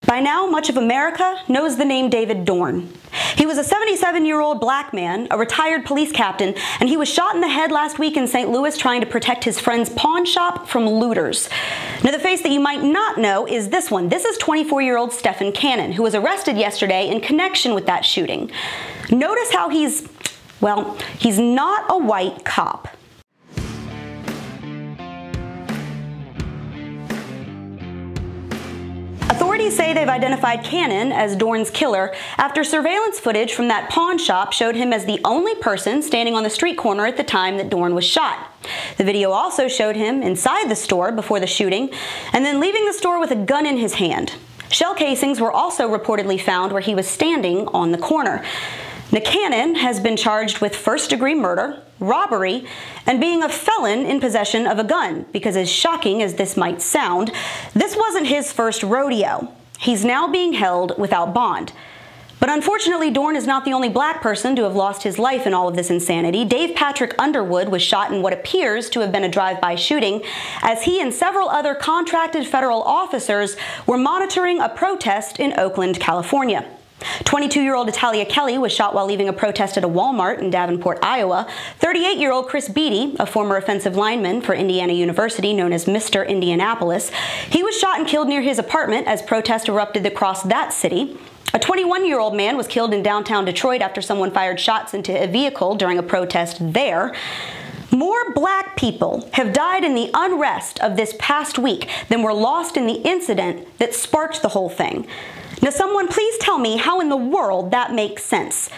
By now, much of America knows the name David Dorn. He was a 77-year-old black man, a retired police captain, and he was shot in the head last week in St. Louis trying to protect his friend's pawn shop from looters. Now, the face that you might not know is this one. This is 24-year-old Stephan Cannon, who was arrested yesterday in connection with that shooting. Notice how he's not a white cop. Authorities say they've identified Cannon as Dorn's killer after surveillance footage from that pawn shop showed him as the only person standing on the street corner at the time that Dorn was shot. The video also showed him inside the store before the shooting and then leaving the store with a gun in his hand. Shell casings were also reportedly found where he was standing on the corner. Now, Cannon has been charged with first-degree murder, robbery, and being a felon in possession of a gun, because as shocking as this might sound, this wasn't his first rodeo. He's now being held without bond. But unfortunately, Dorn is not the only black person to have lost his life in all of this insanity. Dave Patrick Underwood was shot in what appears to have been a drive-by shooting, as he and several other contracted federal officers were monitoring a protest in Oakland, California. 22-year-old Italia Kelly was shot while leaving a protest at a Walmart in Davenport, Iowa. 38-year-old Chris Beatty, a former offensive lineman for Indiana University known as Mr. Indianapolis, he was shot and killed near his apartment as protests erupted across that city. A 21-year-old man was killed in downtown Detroit after someone fired shots into a vehicle during a protest there. More black people have died in the unrest of this past week than were lost in the incident that sparked the whole thing. Now, someone please tell me how in the world that makes sense,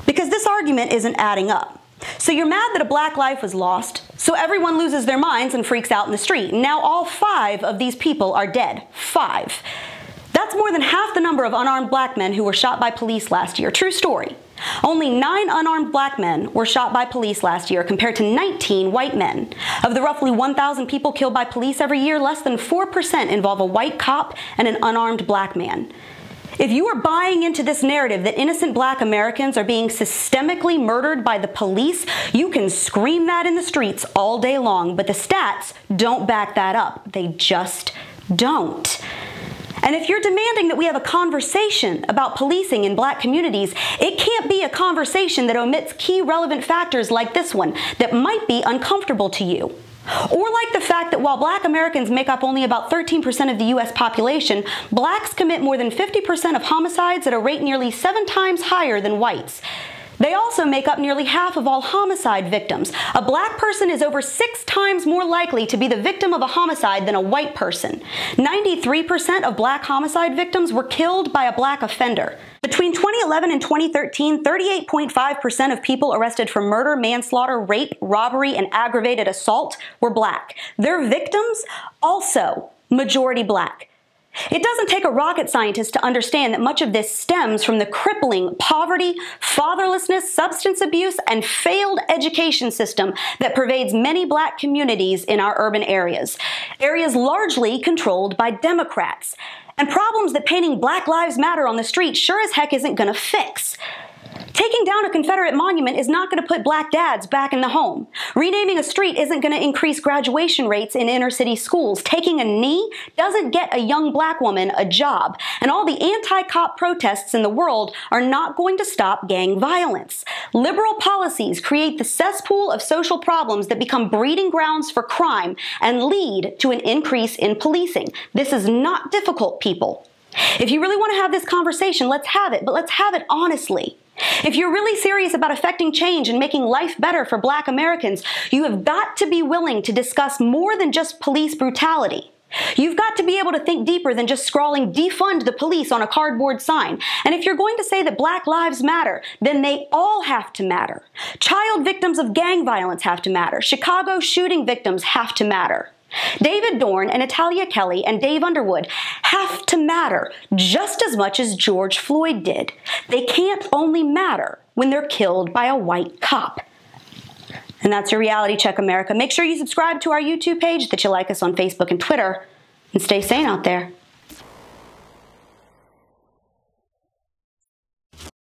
because this argument isn't adding up. So you're mad that a black life was lost, so everyone loses their minds and freaks out in the street. Now all 5 of these people are dead. 5. That's more than half the number of unarmed black men who were shot by police last year. True story. Only 9 unarmed black men were shot by police last year compared to 19 white men. Of the roughly 1,000 people killed by police every year, less than 4% involve a white cop and an unarmed black man. If you are buying into this narrative that innocent black Americans are being systemically murdered by the police, you can scream that in the streets all day long, but the stats don't back that up. They just don't. And if you're demanding that we have a conversation about policing in black communities, it can't be a conversation that omits key relevant factors like this one that might be uncomfortable to you. Or like the fact that while black Americans make up only about 13% of the U.S. population, blacks commit more than 50% of homicides at a rate nearly 7 times higher than whites. They also make up nearly half of all homicide victims. A black person is over 6 times more likely to be the victim of a homicide than a white person. 93% of black homicide victims were killed by a black offender. Between 2011 and 2013, 38.5% of people arrested for murder, manslaughter, rape, robbery, and aggravated assault were black. Their victims, also majority black. It doesn't take a rocket scientist to understand that much of this stems from the crippling poverty, fatherlessness, substance abuse, and failed education system that pervades many black communities in our urban areas. Areas largely controlled by Democrats. And problems that painting Black Lives Matter on the street sure as heck isn't gonna fix. Taking down a Confederate monument is not going to put black dads back in the home. Renaming a street isn't going to increase graduation rates in inner city schools. Taking a knee doesn't get a young black woman a job. And all the anti-cop protests in the world are not going to stop gang violence. Liberal policies create the cesspool of social problems that become breeding grounds for crime and lead to an increase in policing. This is not difficult, people. If you really want to have this conversation, let's have it, but let's have it honestly. If you're really serious about affecting change and making life better for black Americans, you have got to be willing to discuss more than just police brutality. You've got to be able to think deeper than just scrawling "defund the police" on a cardboard sign. And if you're going to say that Black Lives Matter, then they all have to matter. Child victims of gang violence have to matter. Chicago shooting victims have to matter. David Dorn and Italia Kelly and Dave Underwood have to matter just as much as George Floyd did. They can't only matter when they're killed by a white cop. And that's your Reality Check, America. Make sure you subscribe to our YouTube page, that you like us on Facebook and Twitter, and stay sane out there.